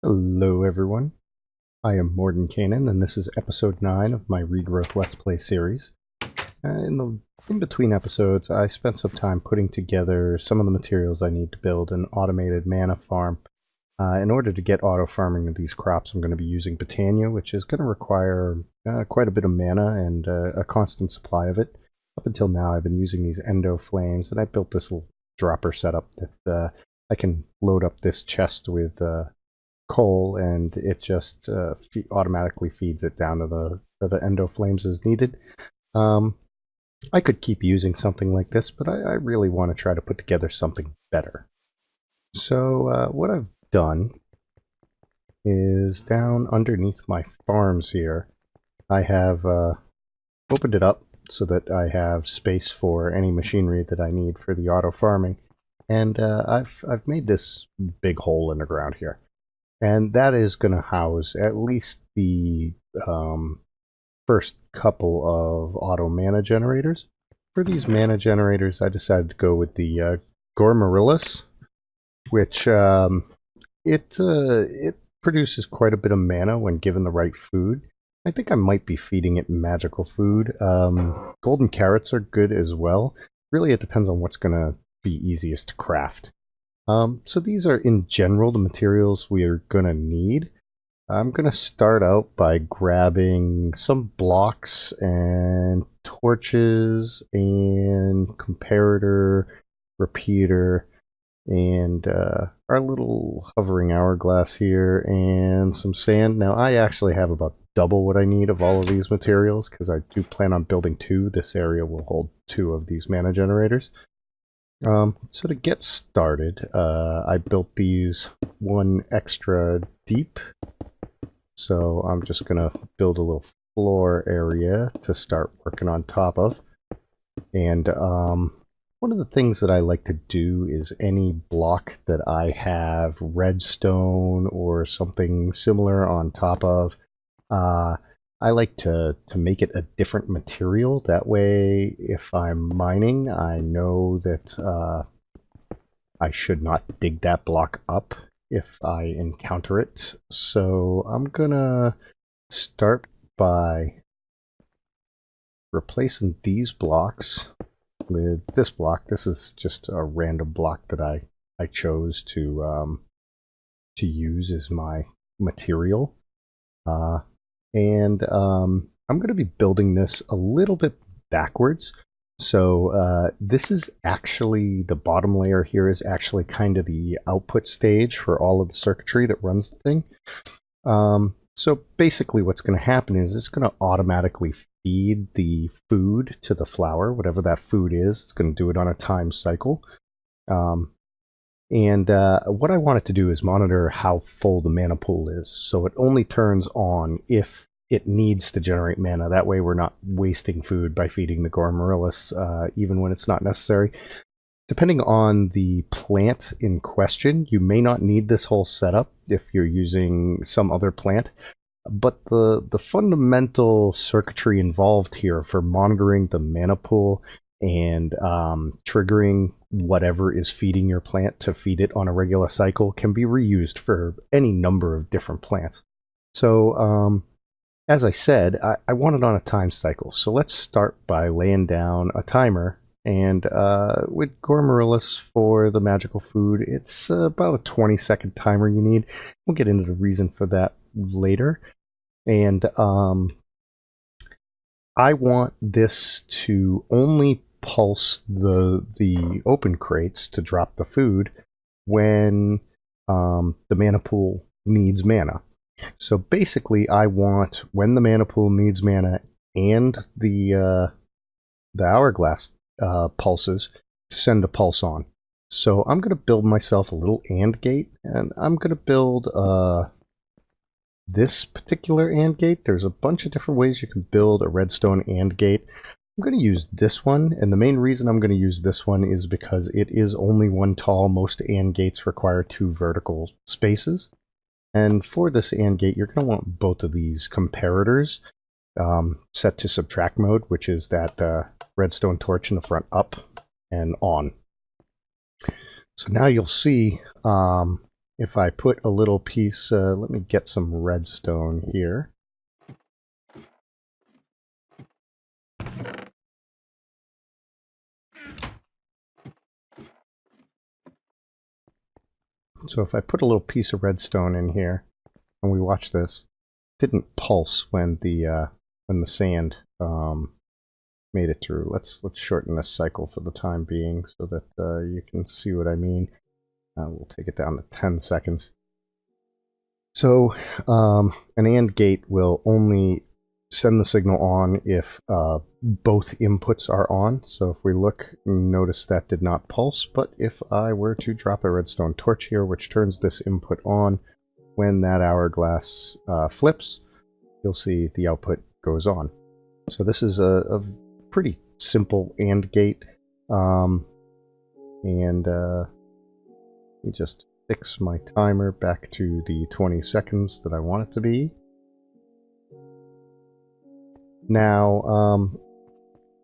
Hello everyone, I am Morden Kanan and this is episode 9 of my Regrowth Let's Play series. In between episodes I spent some time putting together some of the materials I need to build an automated mana farm. In order to get auto farming of these crops I'm going to be using Botania, which is going to require quite a bit of mana and a constant supply of it. Up until now I've been using these endo flames, and I built this little dropper setup that I can load up this chest with coal, and it just automatically feeds it down to the endo flames as needed. I could keep using something like this, but I really want to try to put together something better. So what I've done is down underneath my farms here, I have opened it up so that I have space for any machinery that I need for the auto farming, and I've made this big hole in the ground here. And that is going to house at least the first couple of auto mana generators. For these mana generators, I decided to go with the Gormarillus, which it produces quite a bit of mana when given the right food. I think I might be feeding it magical food. Golden carrots are good as well. Really, it depends on what's going to be easiest to craft. So these are, in general, the materials we are going to need. I'm going to start out by grabbing some blocks and torches and comparator, repeater, and our little hovering hourglass here, and some sand. Now, I actually have about double what I need of all of these materials, because I do plan on building 2. This area will hold 2 of these mana generators. So to get started, I built these 1 extra deep. So I'm just going to build a little floor area to start working on top of. And one of the things that I like to do is any block that I have redstone or something similar on top of, I like to make it a different material. That way, if I'm mining, I know that I should not dig that block up if I encounter it. So I'm gonna start by replacing these blocks with this block. This is just a random block that I chose to use as my material. And I'm going to be building this a little bit backwards. So this is actually, the bottom layer here is actually kind of the output stage for all of the circuitry that runs the thing. So basically what's going to happen is it's going to automatically feed the food to the flower, whatever that food is. It's going to do it on a time cycle. And what I want it to do is monitor how full the mana pool is. So it only turns on if it needs to generate mana. That way we're not wasting food by feeding the Gormarillus, even when it's not necessary. Depending on the plant in question, you may not need this whole setup if you're using some other plant. But the fundamental circuitry involved here for monitoring the mana pool and triggering whatever is feeding your plant to feed it on a regular cycle can be reused for any number of different plants. So as I said, I want it on a time cycle. So let's start by laying down a timer. And with Gormarillus for the magical food, it's about a 20-second timer you need. We'll get into the reason for that later. And I want this to only pulse the open crates to drop the food when the mana pool needs mana. So basically, I want, when the mana pool needs mana and the hourglass pulses, to send a pulse on. So I'm going to build myself a little AND gate, and I'm going to build this particular AND gate. There's a bunch of different ways you can build a redstone AND gate. I'm going to use this one, and the main reason I'm going to use this one is because it is only one tall. Most AND gates require 2 vertical spaces. And for this AND gate, you're going to want both of these comparators set to subtract mode, which is that redstone torch in the front up and on. So now you'll see if I put a little piece, let me get some redstone here. So if I put a little piece of redstone in here, and we watch this, it didn't pulse when the sand made it through. Let's shorten this cycle for the time being so that you can see what I mean. We'll take it down to 10 seconds. So an AND gate will only send the signal on if both inputs are on. So if we look, notice that did not pulse, but if I were to drop a redstone torch here, which turns this input on, when that hourglass flips, you'll see the output goes on. So this is a pretty simple AND gate, and let me just fix my timer back to the 20 seconds that I want it to be. Now,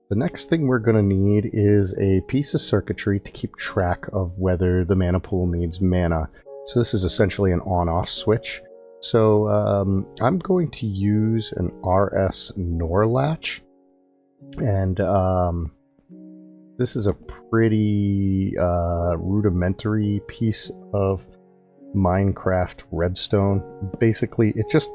the next thing we're going to need is a piece of circuitry to keep track of whether the mana pool needs mana. So this is essentially an on-off switch. So I'm going to use an RS NOR latch, and this is a pretty rudimentary piece of Minecraft redstone. Basically, it just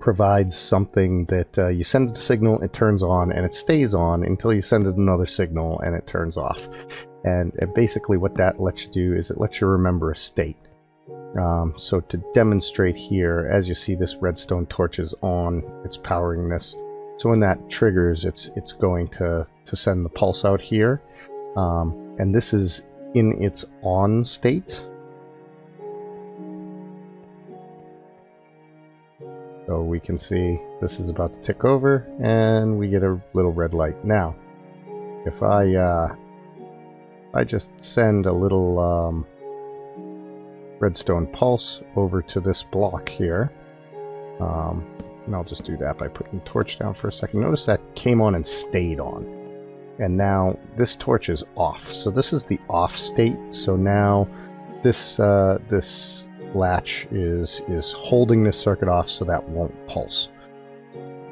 provides something that you send it a signal, it turns on, and it stays on until you send it another signal and it turns off. And basically what that lets you do is it lets you remember a state. So to demonstrate here, as you see, this redstone torch is on, it's powering this. So when that triggers, it's going to send the pulse out here. And this is in its on state. So we can see this is about to tick over, and we get a little red light. Now, if I just send a little redstone pulse over to this block here, and I'll just do that by putting the torch down for a second. Notice that came on and stayed on, and now this torch is off. So this is the off state. So now this this latch is holding this circuit off so that won't pulse.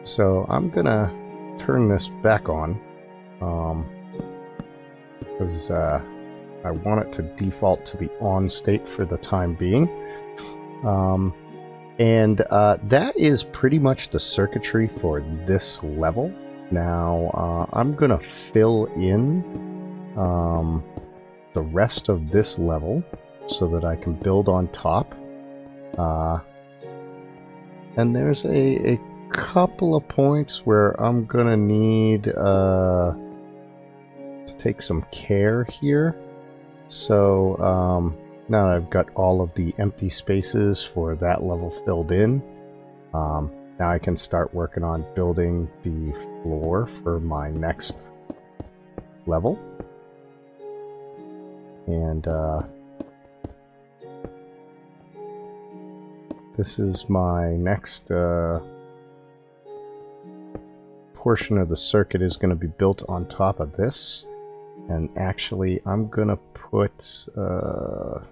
So I'm gonna turn this back on because I want it to default to the on state for the time being. And that is pretty much the circuitry for this level. Now I'm gonna fill in the rest of this level so that I can build on top. And there's a couple of points where I'm gonna need to take some care here. So now that I've got all of the empty spaces for that level filled in, now I can start working on building the floor for my next level. And this is my next portion of the circuit is going to be built on top of this. And actually, I'm going to put, I'm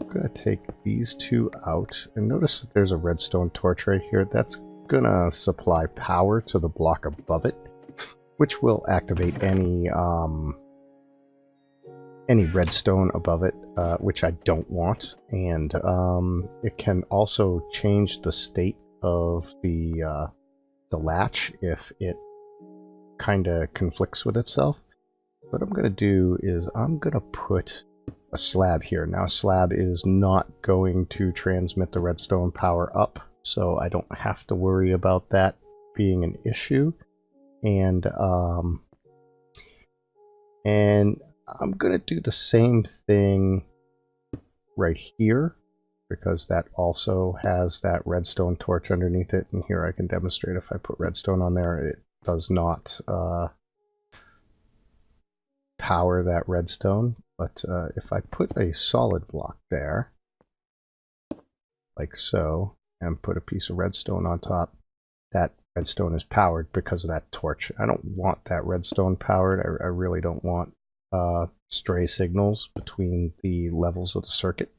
going to take these two out. And notice that there's a redstone torch right here. That's going to supply power to the block above it, which will activate any redstone above it, which I don't want. And it can also change the state of the latch if it kind of conflicts with itself. What I'm going to do is I'm going to put a slab here. Now a slab is not going to transmit the redstone power up, so I don't have to worry about that being an issue. And I'm going to do the same thing right here, because that also has that redstone torch underneath it. And here I can demonstrate if I put redstone on there, it does not power that redstone. But if I put a solid block there, like so, and put a piece of redstone on top, that redstone is powered because of that torch. I don't want that redstone powered. I really don't want stray signals between the levels of the circuit.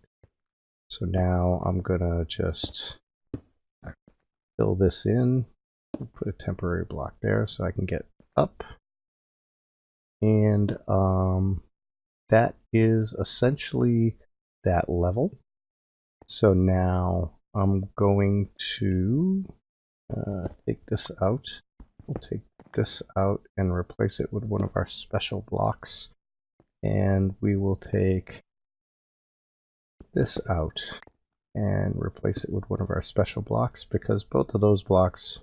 So now I'm gonna just fill this in, put a temporary block there so I can get up. And that is essentially that level. So now I'm going to take this out. We'll take this out and replace it with one of our special blocks. And we will take this out and replace it with one of our special blocks, because both of those blocks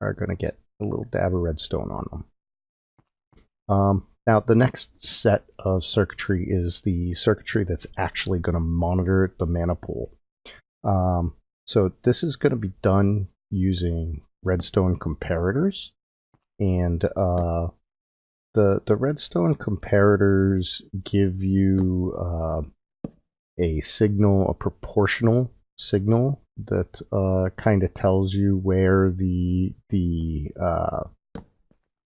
are going to get a little dab of redstone on them. Now the next set of circuitry is the circuitry that's actually going to monitor the mana pool. So this is going to be done using redstone comparators, and the redstone comparators give you a signal, a proportional signal that kind of tells you where the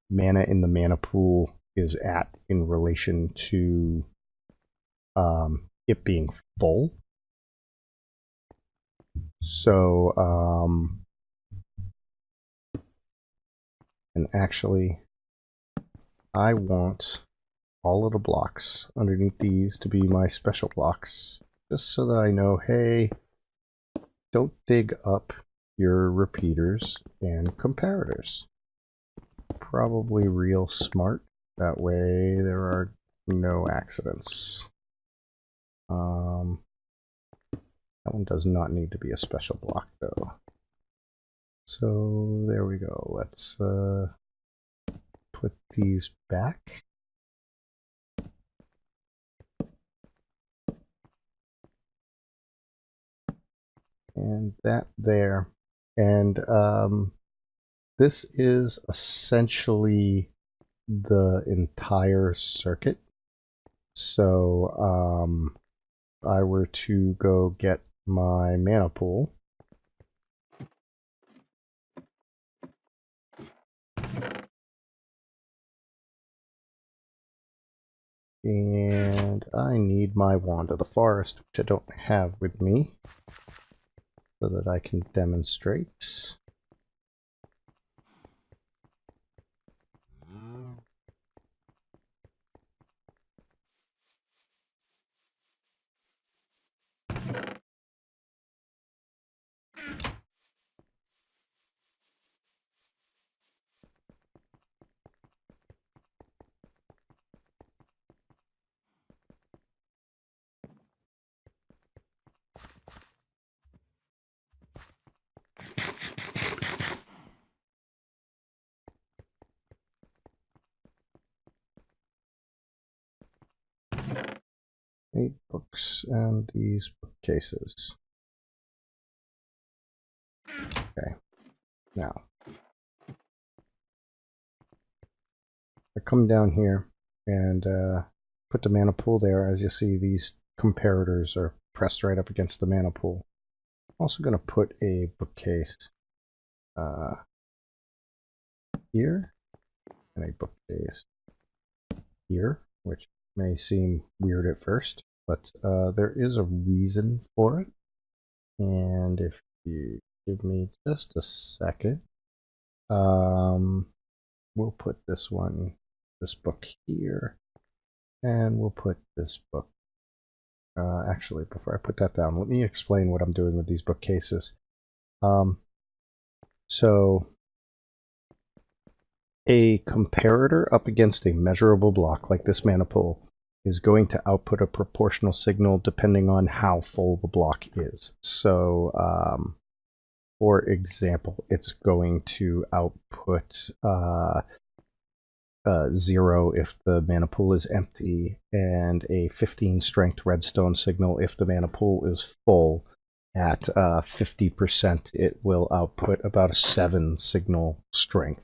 mana in the mana pool is at in relation to it being full. So, and actually, I want all of the blocks underneath these to be my special blocks, just so that I know, hey, don't dig up your repeaters and comparators. Probably real smart. That way there are no accidents. That one does not need to be a special block though. So there we go. Let's put these back. And that there. And this is essentially the entire circuit. So if I were to go get my mana pool, and I need my Wand of the Forest, which I don't have with me, so that I can demonstrate. Eight books and these bookcases. Okay, now I come down here and put the mana pool there. As you see, these comparators are pressed right up against the mana pool. I'm also going to put a bookcase here and a bookcase here, which may seem weird at first, but there is a reason for it. And if you give me just a second, we'll put this book here, and we'll put this book. Actually, before I put that down, let me explain what I'm doing with these bookcases. So a comparator up against a measurable block like this mana pool is going to output a proportional signal depending on how full the block is. So for example, it's going to output 0 if the mana pool is empty, and a 15 strength redstone signal if the mana pool is full. At 50%, it will output about a 7 signal strength.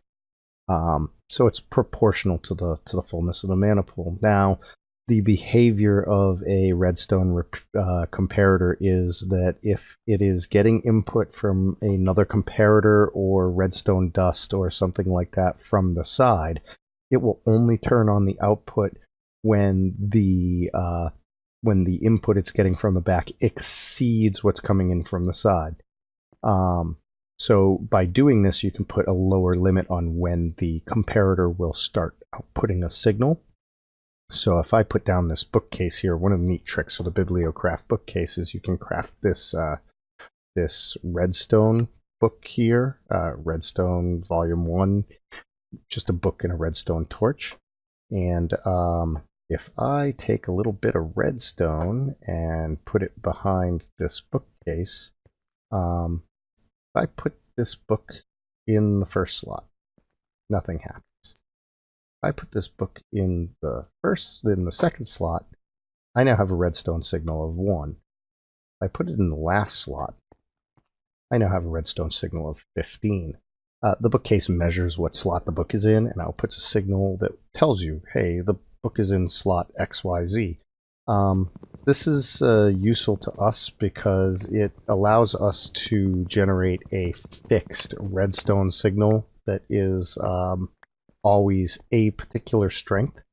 So it's proportional to the fullness of the mana pool. Now, the behavior of a redstone comparator is that if it is getting input from another comparator or redstone dust or something like that from the side, it will only turn on the output when the when the input it's getting from the back exceeds what's coming in from the side. So by doing this, you can put a lower limit on when the comparator will start outputting a signal. So if I put down this bookcase here, one of the neat tricks of the Bibliocraft bookcase is you can craft this this redstone book here, redstone volume 1, just a book and a redstone torch. And if I take a little bit of redstone and put it behind this bookcase, if I put this book in the first slot, nothing happens. If I put this book in the second slot, I now have a redstone signal of 1. If I put it in the last slot, I now have a redstone signal of 15. The bookcase measures what slot the book is in and outputs a signal that tells you, hey, the book is in slot XYZ. This is useful to us because it allows us to generate a fixed redstone signal that is always a particular strength.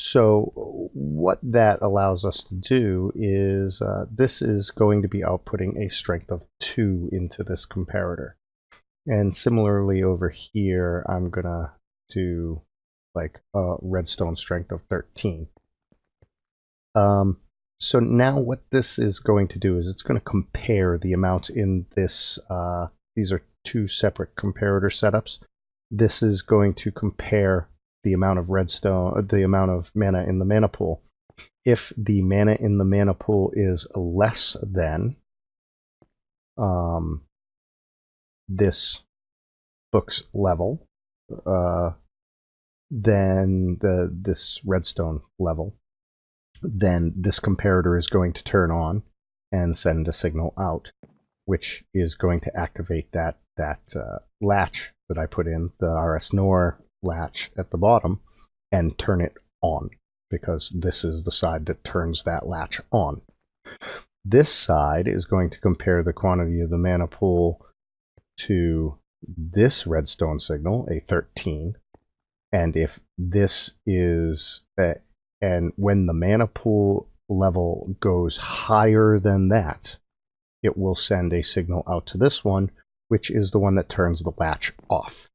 So what that allows us to do is this is going to be outputting a strength of 2 into this comparator. And similarly over here, I'm going to do like a redstone strength of 13. So now what this is going to do is it's going to compare the amounts in this, these are 2 separate comparator setups. This is going to compare the amount of redstone, the amount of mana in the mana pool. If the mana in the mana pool is less than this book's level, then this redstone level, then this comparator is going to turn on and send a signal out, which is going to activate that latch that I put in, the RS-NOR latch at the bottom, and turn it on, because this is the side that turns that latch on. This side is going to compare the quantity of the mana pool to this redstone signal, a 13, and if this is and when the mana pool level goes higher than that, it will send a signal out to this one, which is the one that turns the latch off.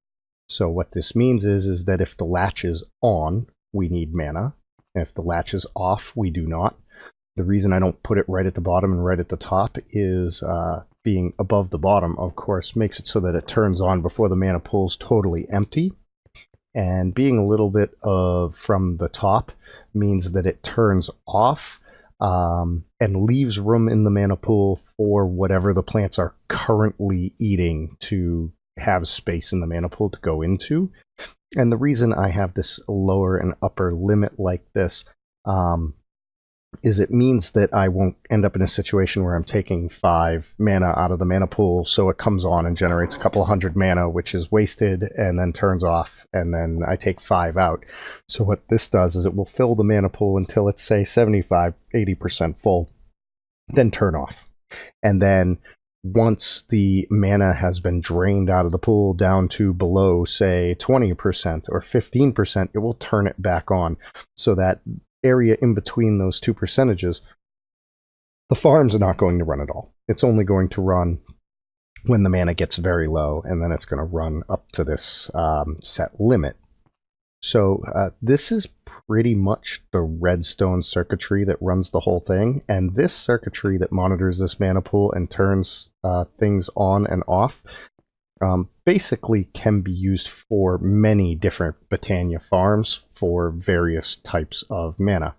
So what this means is that if the latch is on, we need mana. And if the latch is off, we do not. The reason I don't put it right at the bottom and right at the top is being above the bottom, of course, makes it so that it turns on before the mana pool is totally empty. And being a little bit from the top means that it turns off and leaves room in the mana pool for whatever the plants are currently eating to have space in the mana pool to go into. And the reason I have this lower and upper limit like this is it means that I won't end up in a situation where I'm taking 5 mana out of the mana pool, so it comes on and generates a couple hundred mana, which is wasted, and then turns off, and then I take 5 out. So what this does is it will fill the mana pool until it's, say, 75-80% full, then turn off. And then once the mana has been drained out of the pool down to below, say, 20% or 15%, it will turn it back on, so that area in between those 2 percentages, the farms are not going to run at all. It's only going to run when the mana gets very low, and then it's going to run up to this set limit. So this is pretty much the redstone circuitry that runs the whole thing, and this circuitry that monitors this mana pool and turns things on and off basically can be used for many different Botania farms for various types of mana.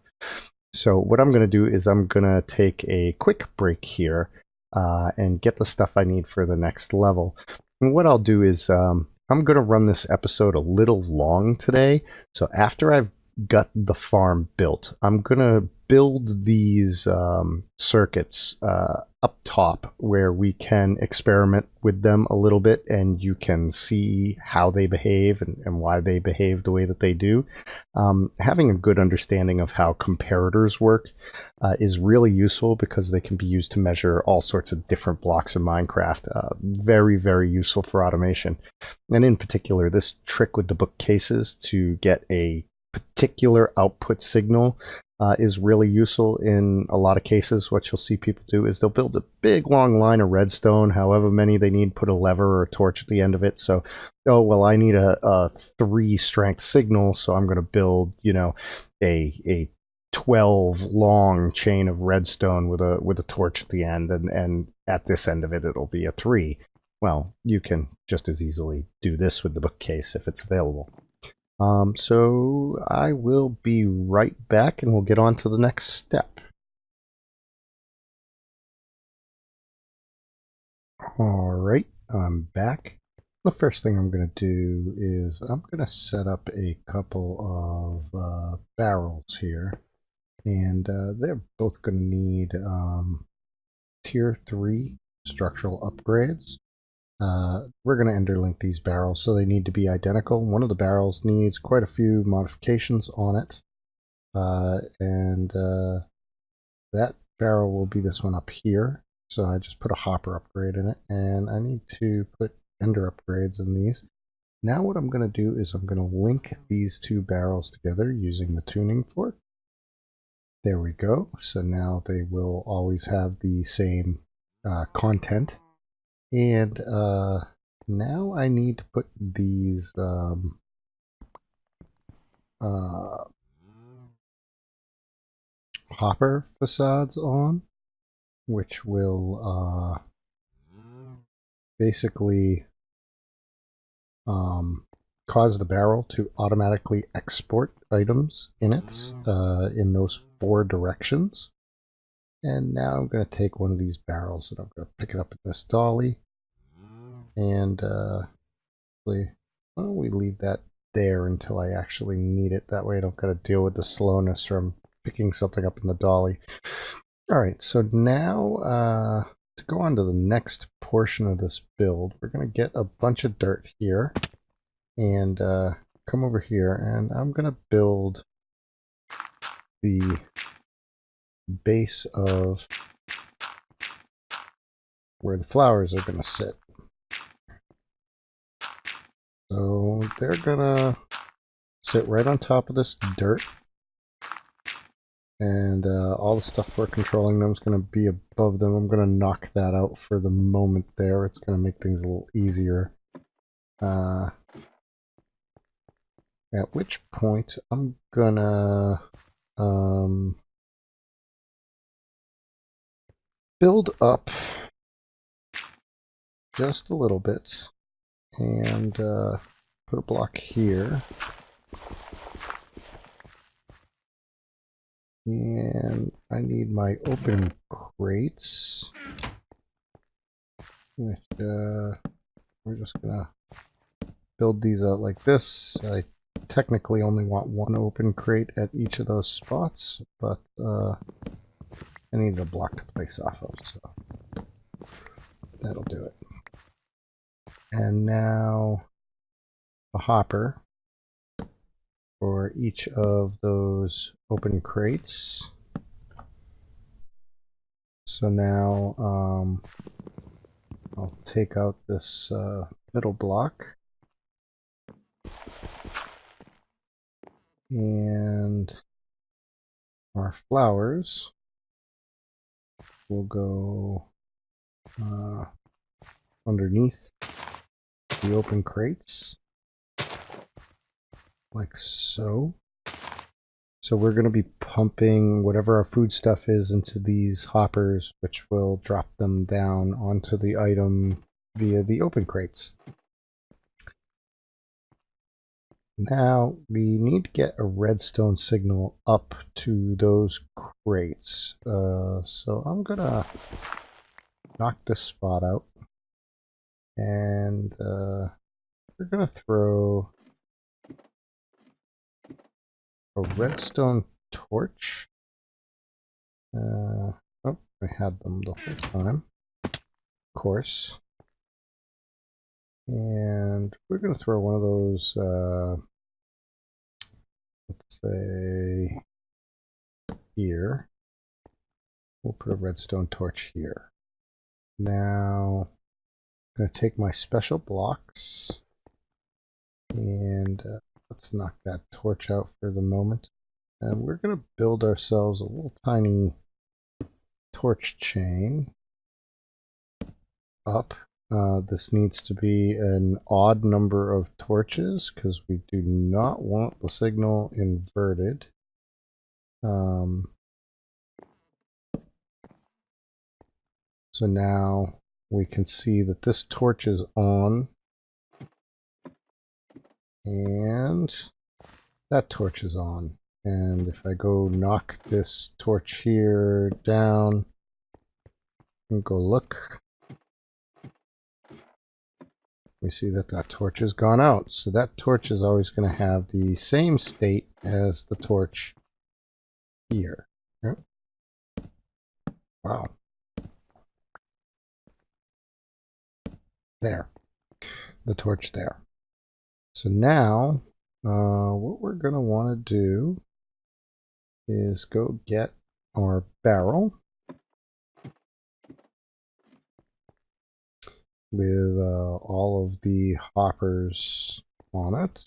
So what I'm going to do is I'm going to take a quick break here and get the stuff I need for the next level. And what I'll do is I'm going to run this episode a little long today. So after I've got the farm built, I'm going to build these circuits up top where we can experiment with them a little bit, and you can see how they behave and why they behave the way that they do. Having a good understanding of how comparators work is really useful because they can be used to measure all sorts of different blocks in Minecraft. Very, very useful for automation. And in particular, this trick with the bookcases to get a particular output signal is really useful in a lot of cases. What you'll see people do is they'll build a big long line of redstone, however many they need, put a lever or a torch at the end of it. So, oh, well, I need a 3 strength signal, so I'm going to build, a 12 long chain of redstone with a torch at the end, and at this end of it, it'll be a 3. Well, you can just as easily do this with the bookcase if it's available. So I will be right back and we'll get on to the next step. Alright, I'm back. The first thing I'm going to do is I'm going to set up a couple of barrels here. And they're both going to need tier 3 structural upgrades. We're going to interlink these barrels, so they need to be identical. One of the barrels needs quite a few modifications on it, and that barrel will be this one up here. So I just put a hopper upgrade in it, and I need to put ender upgrades in these. Now what I'm going to do is I'm going to link these 2 barrels together using the tuning fork. There we go. So now they will always have the same content. And now I need to put these hopper facades on, which will basically cause the barrel to automatically export items in it in those 4 directions. And now I'm going to take one of these barrels and I'm going to pick it up in this dolly. And why don't we leave that there until I actually need it. That way I don't got to deal with the slowness from picking something up in the dolly. Alright, so now to go on to the next portion of this build, we're going to get a bunch of dirt here and come over here, and I'm going to build the base of where the flowers are going to sit. So they're going to sit right on top of this dirt, and all the stuff for controlling them is going to be above them. I'm going to knock that out for the moment there. It's going to make things a little easier. At which point I'm going to build up just a little bit and put a block here. And I need my open crates, which we're just gonna build these out like this. I technically only want 1 open crate at each of those spots, but I need a block to place off of, so that'll do it. And now a hopper for each of those open crates. So now I'll take out this middle block, and our flowers will go underneath the open crates, like so. So we're going to be pumping whatever our food stuff is into these hoppers, which will drop them down onto the item via the open crates. Now we need to get a redstone signal up to those crates. So I'm going to knock this spot out, and we're going to throw a redstone torch. Oh, I had them the whole time, of course. And we're going to throw one of those, let's say, here. We'll put a redstone torch here. Now, I'm going to take my special blocks, and let's knock that torch out for the moment. And we're going to build ourselves a little tiny torch chain up. This needs to be an odd number of torches because we do not want the signal inverted. So now we can see that this torch is on and that torch is on. And if I go knock this torch here down and go look, we see that that torch has gone out. So that torch is always going to have the same state as the torch here. Yep. Wow. There. The torch there. So now, what we're going to want to do is go get our barrel with all of the hoppers on it.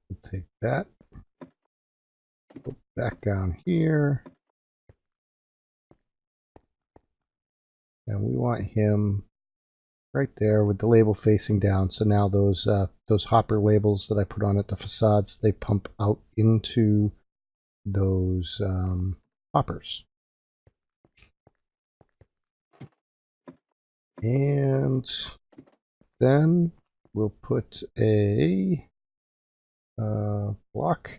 We'll take that, go back down here, and we want him right there with the label facing down. So now those hopper labels that I put on it, the facades, they pump out into those hoppers. And then we'll put a block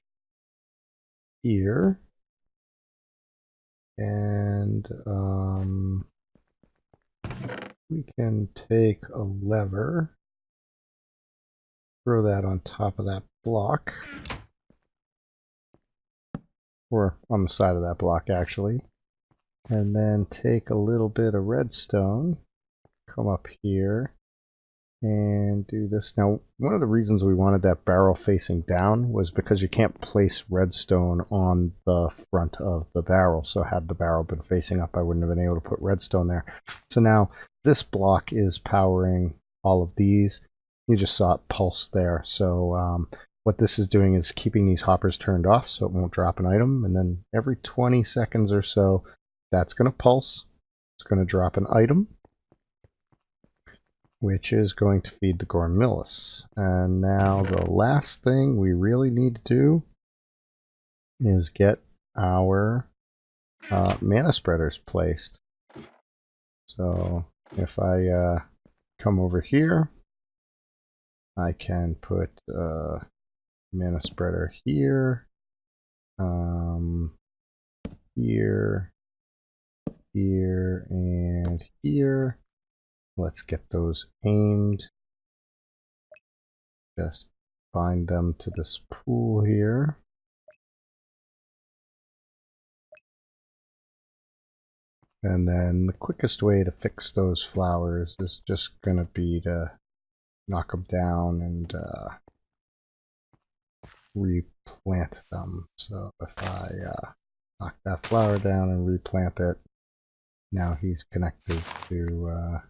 here, and we can take a lever, throw that on top of that block, or on the side of that block actually, and then take a little bit of redstone, come up here and do this. Now, one of the reasons we wanted that barrel facing down was because you can't place redstone on the front of the barrel. So had the barrel been facing up, I wouldn't have been able to put redstone there. So now this block is powering all of these. You just saw it pulse there. So what this is doing is keeping these hoppers turned off so it won't drop an item. And then every 20 seconds or so, that's going to pulse. It's going to drop an item, which is going to feed the Gormillis. And now the last thing we really need to do is get our mana spreaders placed. So if I come over here, I can put mana spreader here, here, here, and here. Let's get those aimed. Just bind them to this pool here. And then the quickest way to fix those flowers is just going to be to knock them down and replant them. So if I knock that flower down and replant it, now he's connected to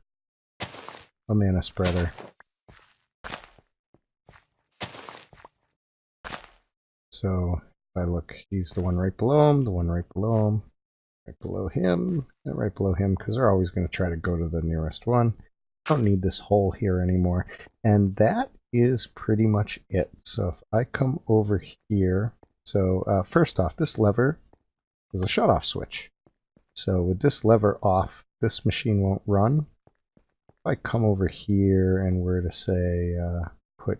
a mana spreader. So if I look, he's the one right below him, the one right below him, right below him, and right below him, because they're always going to try to go to the nearest one. Don't need this hole here anymore. And that is pretty much it. So if I come over here, so first off, this lever is a shut-off switch. So with this lever off, this machine won't run. If I come over here and were to say put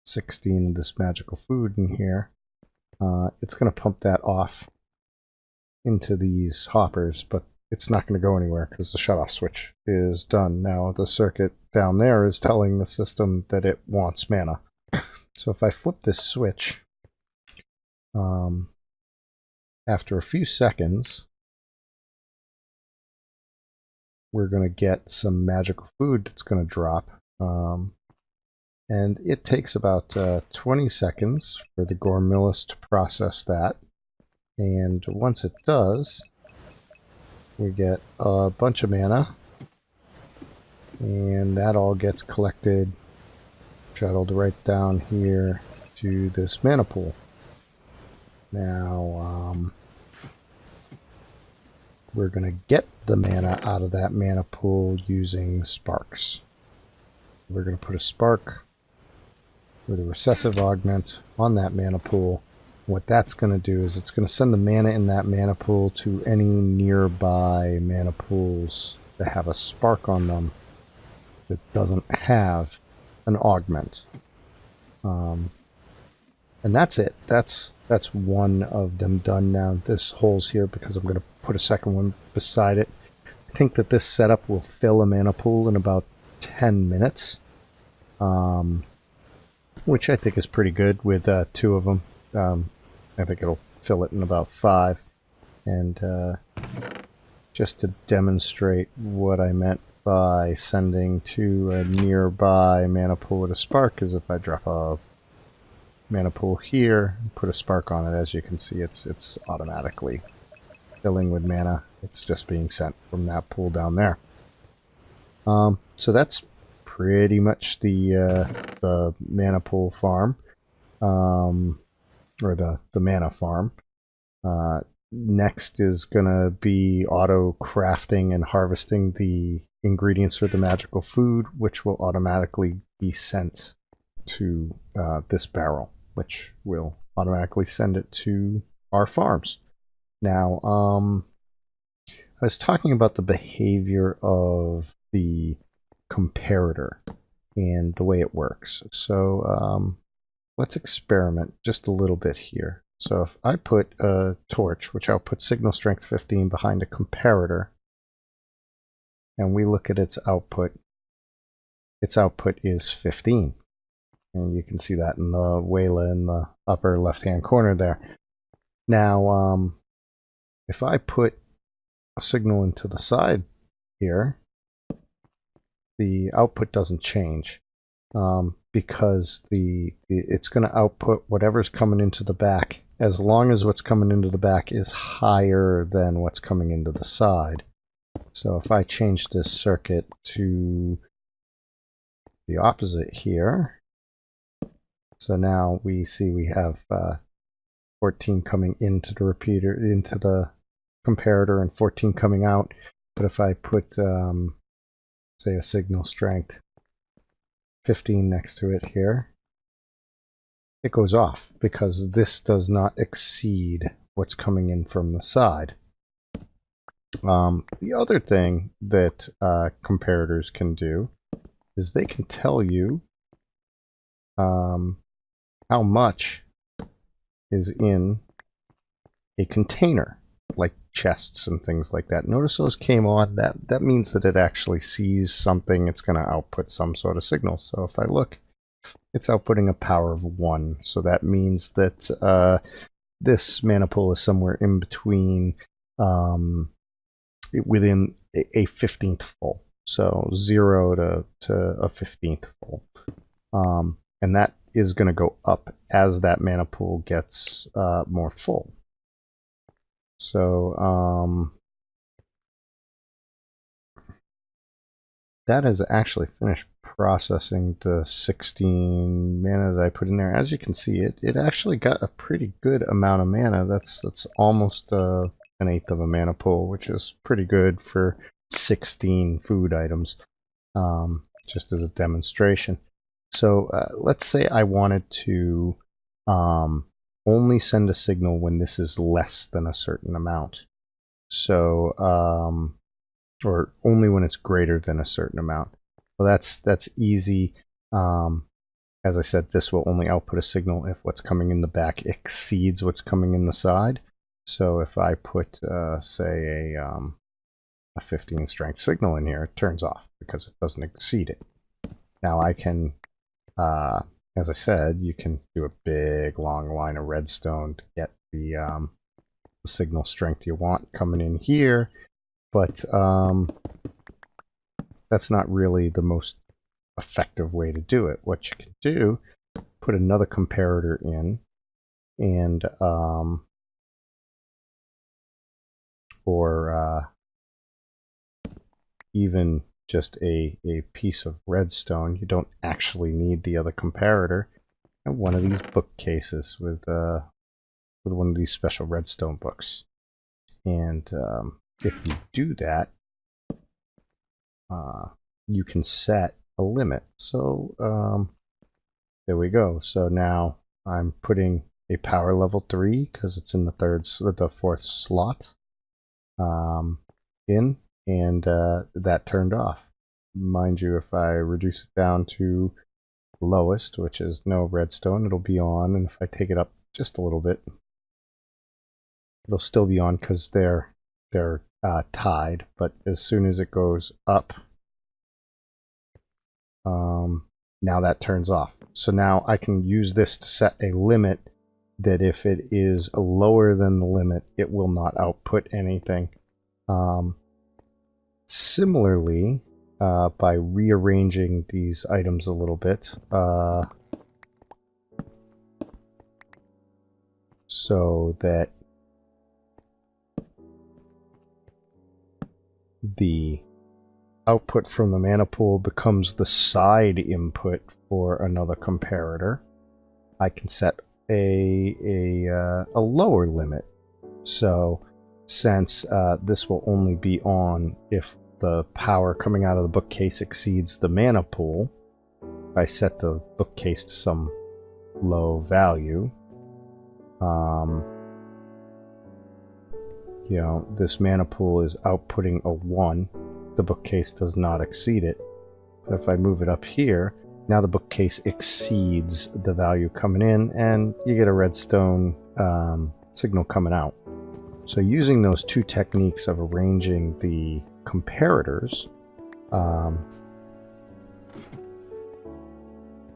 16 of this magical food in here, it's going to pump that off into these hoppers, but it's not going to go anywhere because the shutoff switch is done. Now the circuit down there is telling the system that it wants mana. So if I flip this switch, after a few seconds, we're going to get some magical food that's going to drop. And it takes about 20 seconds for the Gormillis to process that. And once it does, we get a bunch of mana. And that all gets collected, shuttled right down here to this mana pool. Now, we're going to get the mana out of that mana pool using sparks. We're going to put a spark with a recessive augment on that mana pool. What that's going to do is it's going to send the mana in that mana pool to any nearby mana pools that have a spark on them that doesn't have an augment. And that's it. That's one of them done now. This hole's here because I'm going to put a second one beside it. I think that this setup will fill a mana pool in about 10 minutes, which I think is pretty good with 2 of them. I think it'll fill it in about 5. And just to demonstrate what I meant by sending to a nearby mana pool with a spark is if I drop a mana pool here and put a spark on it, as you can see, it's automatically filling with mana. It's just being sent from that pool down there. So that's pretty much the mana pool farm, or the mana farm. Next is gonna be auto crafting and harvesting the ingredients for the magical food, which will automatically be sent to this barrel, which will automatically send it to our farms. Now, I was talking about the behavior of the comparator and the way it works. So let's experiment just a little bit here. So if I put a torch, which I'll put signal strength 15 behind a comparator, and we look at its output is 15. And you can see that in the Wayla in the upper left-hand corner there. Now, if I put a signal into the side here, the output doesn't change, because it's going to output whatever's coming into the back, as long as what's coming into the back is higher than what's coming into the side. So if I change this circuit to the opposite here, so now we see we have 14 coming into the repeater, into the comparator, and 14 coming out. But if I put, say, a signal strength 15 next to it here, it goes off because this does not exceed what's coming in from the side. The other thing that comparators can do is they can tell you how much is in a container, like chests and things like that. Notice those came on. That means that it actually sees something. It's going to output some sort of signal. So if I look, it's outputting a power of 1. So that means that this mana pool is somewhere in between, within a 15th full. So 0 to a 15th full. And that is going to go up as that mana pool gets more full. So that has actually finished processing the 16 mana that I put in there. As you can see, it actually got a pretty good amount of mana. That's almost an eighth of a mana pool, which is pretty good for 16 food items, just as a demonstration. So let's say I wanted to only send a signal when this is less than a certain amount. So, or only when it's greater than a certain amount. Well, that's easy. As I said, this will only output a signal if what's coming in the back exceeds what's coming in the side. So if I put, say, a 15 strength signal in here, it turns off because it doesn't exceed it. Now I can, as I said, you can do a big long line of redstone to get the signal strength you want coming in here, but that's not really the most effective way to do it. What you can do, put another comparator in, and or even just a piece of redstone. You don't actually need the other comparator. and one of these bookcases with one of these special redstone books. And if you do that, you can set a limit. So there we go. So now I'm putting a power level 3 because it's in the fourth slot in, and that turned off. Mind you, if I reduce it down to lowest, which is no redstone, it'll be on, and if I take it up just a little bit, it'll still be on because they're tied. But as soon as it goes up, now that turns off. So now I can use this to set a limit that if it is lower than the limit, it will not output anything. Similarly, by rearranging these items a little bit, so that the output from the mana pool becomes the side input for another comparator, I can set a lower limit. So since this will only be on if the power coming out of the bookcase exceeds the mana pool, I set the bookcase to some low value. You know, this mana pool is outputting a 1. The bookcase does not exceed it. But if I move it up here, now the bookcase exceeds the value coming in, and you get a redstone signal coming out. So using those two techniques of arranging the comparators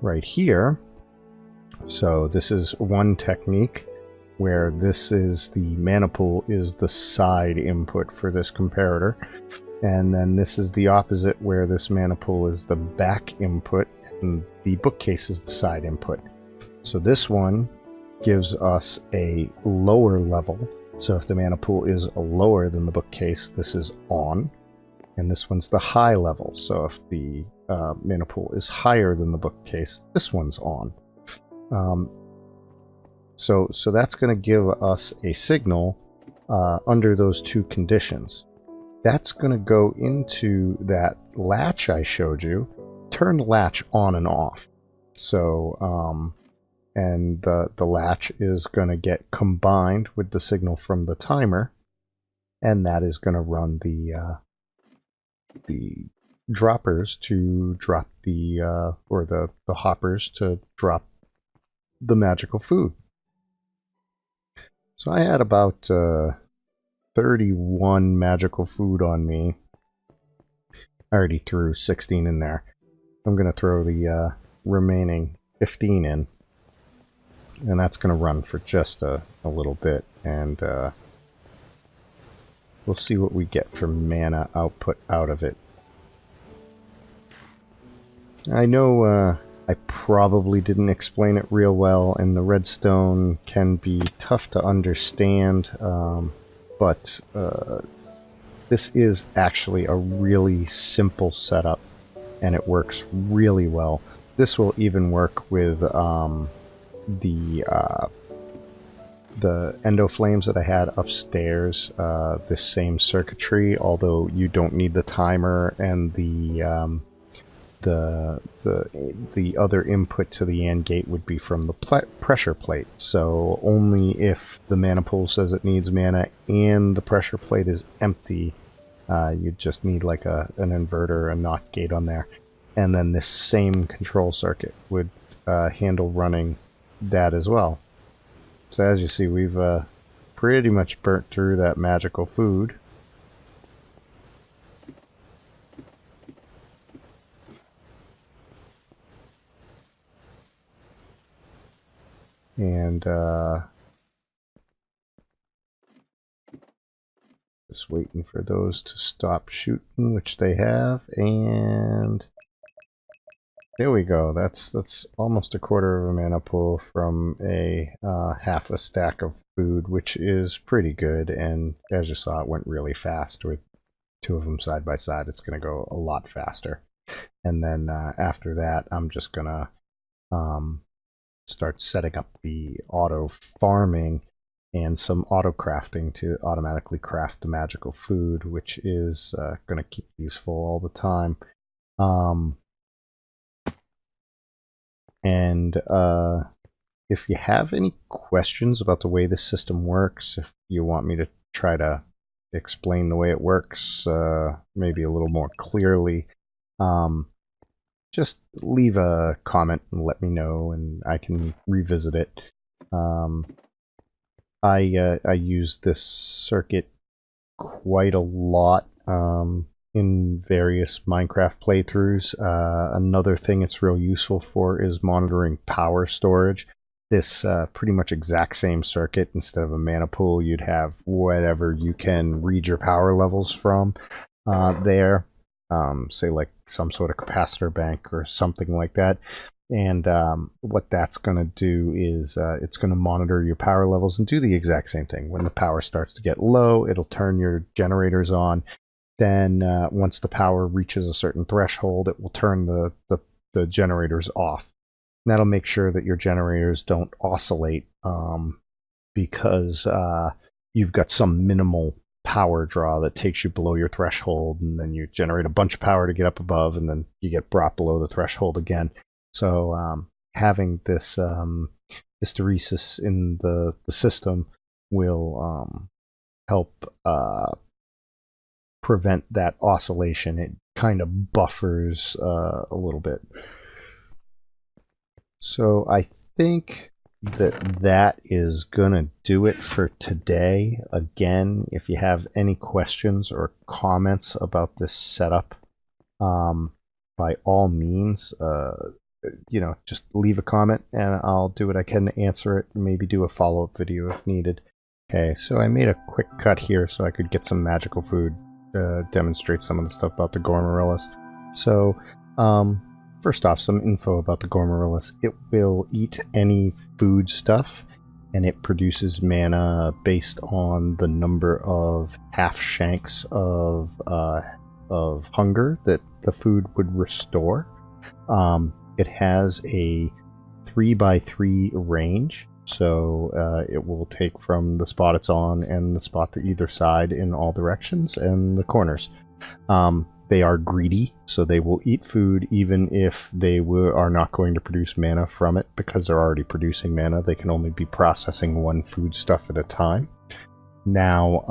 right here, so this is one technique where this is the mana pool is the side input for this comparator, and then this is the opposite where this mana pool is the back input and the bookcase is the side input. So this one gives us a lower level. So if the mana pool is lower than the bookcase, this is on. And this one's the high level. So if the mana pool is higher than the bookcase, this one's on. So that's going to give us a signal under those two conditions. That's going to go into that latch I showed you, turn the latch on and off. So and the latch is going to get combined with the signal from the timer, and that is going to run the droppers to drop the or the hoppers to drop the magical food. So I had about 31 magical food on me. I already threw 16 in there. I'm going to throw the remaining 15 in. And that's going to run for just a little bit, and we'll see what we get for mana output out of it. I know I probably didn't explain it real well, and the redstone can be tough to understand, but this is actually a really simple setup, and it works really well. This will even work with the endo flames that I had upstairs, this same circuitry, although you don't need the timer, and the other input to the AND gate would be from the pressure plate. So only if the mana pool says it needs mana and the pressure plate is empty, you just need like an inverter, a NOT gate on there, and then this same control circuit would handle running that as well. So as you see, we've pretty much burnt through that magical food. And just waiting for those to stop shooting, which they have, and there we go. That's almost a quarter of a mana pool from a half a stack of food, which is pretty good. And as you saw, it went really fast with two of them side by side. It's going to go a lot faster. And then after that, I'm just going to start setting up the auto farming and some auto crafting to automatically craft the magical food, which is going to keep these full all the time. And if you have any questions about the way this system works, if you want me to try to explain the way it works maybe a little more clearly, just leave a comment and let me know, and I can revisit it. I use this circuit quite a lot in various Minecraft playthroughs. Another thing it's real useful for is monitoring power storage. This pretty much exact same circuit, instead of a mana pool, you'd have whatever you can read your power levels from there. Say like some sort of capacitor bank or something like that. And what that's going to do is it's going to monitor your power levels and do the exact same thing. When the power starts to get low, it'll turn your generators on. Then once the power reaches a certain threshold, it will turn the generators off. And that'll make sure that your generators don't oscillate because you've got some minimal power draw that takes you below your threshold, and then you generate a bunch of power to get up above, and then you get brought below the threshold again. So having this hysteresis in the system will help prevent that oscillation. It kind of buffers a little bit. So I think that is gonna do it for today. Again, if you have any questions or comments about this setup, by all means, just leave a comment and I'll do what I can to answer it, and maybe do a follow-up video if needed. Okay, so I made a quick cut here so I could get some magical food, demonstrate some of the stuff about the Gormarillas. So, first off, some info about the Gormarillas. It will eat any food stuff, and it produces mana based on the number of half shanks of hunger that the food would restore. It has a 3x3 range, so it will take from the spot it's on and the spot to either side in all directions and the corners. They are greedy, so they will eat food even if they are not going to produce mana from it, because they're already producing mana. They can only be processing one food stuff at a time. Now,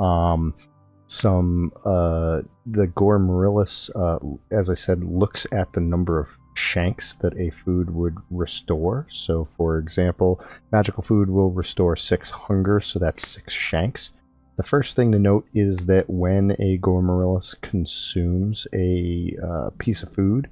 the Gormarillas, as I said, looks at the number of shanks that a food would restore. So, for example, magical food will restore 6 hunger, so that's 6 shanks. The first thing to note is that when a Gormarillas consumes a piece of food,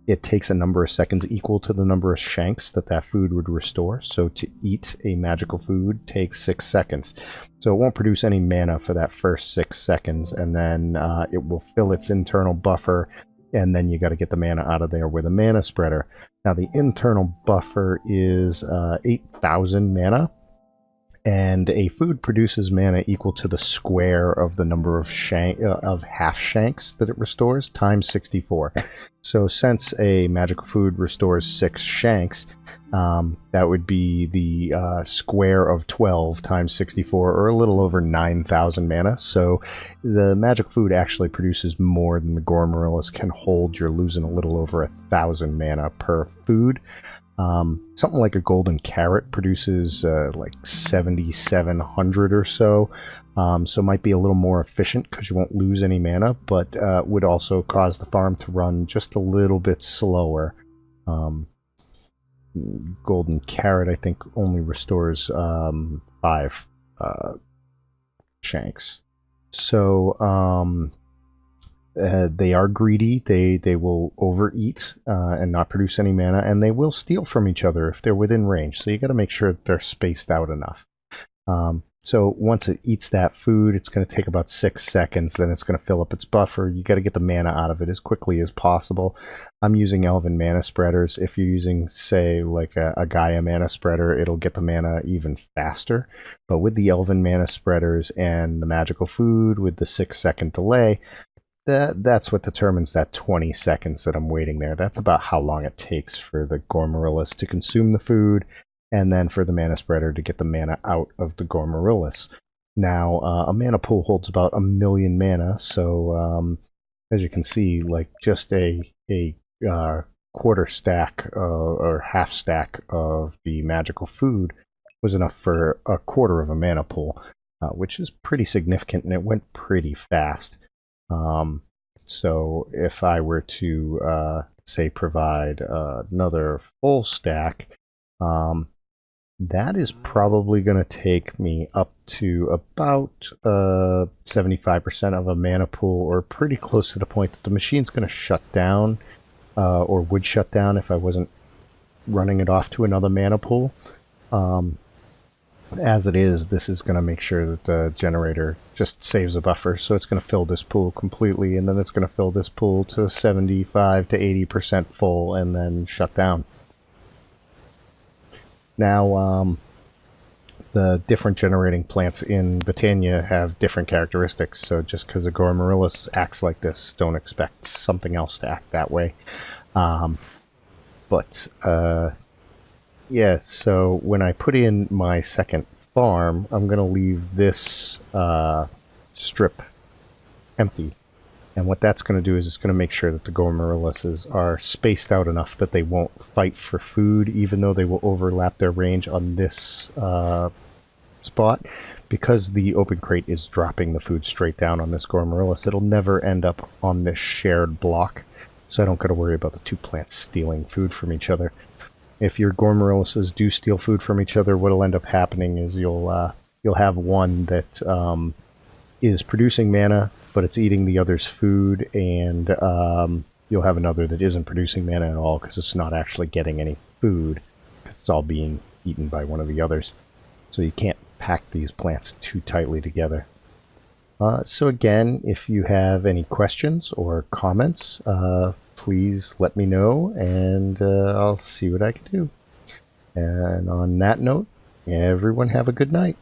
it takes a number of seconds equal to the number of shanks that food would restore. So to eat a magical food takes 6 seconds. So it won't produce any mana for that first 6 seconds, and then it will fill its internal buffer, and then you got to get the mana out of there with a mana spreader. Now the internal buffer is 8,000 mana. And a food produces mana equal to the square of the number of half shanks that it restores times 64. So since a magical food restores 6 shanks, that would be the square of 12 times 64, or a little over 9,000 mana. So the magical food actually produces more than the Gormarillas can hold. You're losing a little over 1,000 mana per food. Something like a golden carrot produces like 7,700 or so, so it might be a little more efficient because you won't lose any mana, but would also cause the farm to run just a little bit slower. Golden carrot, I think, only restores 5 shanks. So they are greedy. They will overeat and not produce any mana, and they will steal from each other if they're within range. So you got to make sure that they're spaced out enough. So once it eats that food, it's going to take about 6 seconds. Then it's going to fill up its buffer. You got to get the mana out of it as quickly as possible. I'm using Elven mana spreaders. If you're using, say, like a Gaia mana spreader, it'll get the mana even faster. But with the Elven mana spreaders and the magical food with the 6-second delay, that's what determines that 20 seconds that I'm waiting there. That's about how long it takes for the Gormarillas to consume the food and then for the mana spreader to get the mana out of the Gormorillus. Now, a mana pool holds about 1,000,000 mana, so as you can see, like just a quarter stack or half stack of the magical food was enough for a quarter of a mana pool, which is pretty significant, and it went pretty fast. So if I were to, say, provide another full stack, that is probably going to take me up to about 75% of a mana pool, or pretty close to the point that the machine's going to shut down, or would shut down if I wasn't running it off to another mana pool. As it is, this is going to make sure that the generator just saves a buffer, so it's going to fill this pool completely, and then it's going to fill this pool to 75 to 80% full, and then shut down. Now, the different generating plants in Botania have different characteristics, so just because a Gormorillus acts like this, don't expect something else to act that way. Yeah, so when I put in my second farm, I'm going to leave this strip empty. And what that's going to do is it's going to make sure that the Gormorilluses are spaced out enough that they won't fight for food, even though they will overlap their range on this spot. Because the open crate is dropping the food straight down on this Gormorillus, it'll never end up on this shared block, so I don't got to worry about the two plants stealing food from each other. If your Gormorilluses do steal food from each other, what'll end up happening is you'll have one that is producing mana, but it's eating the other's food, and you'll have another that isn't producing mana at all because it's not actually getting any food, because it's all being eaten by one of the others. So you can't pack these plants too tightly together. So again, if you have any questions or comments, please let me know, and I'll see what I can do. And on that note, everyone have a good night.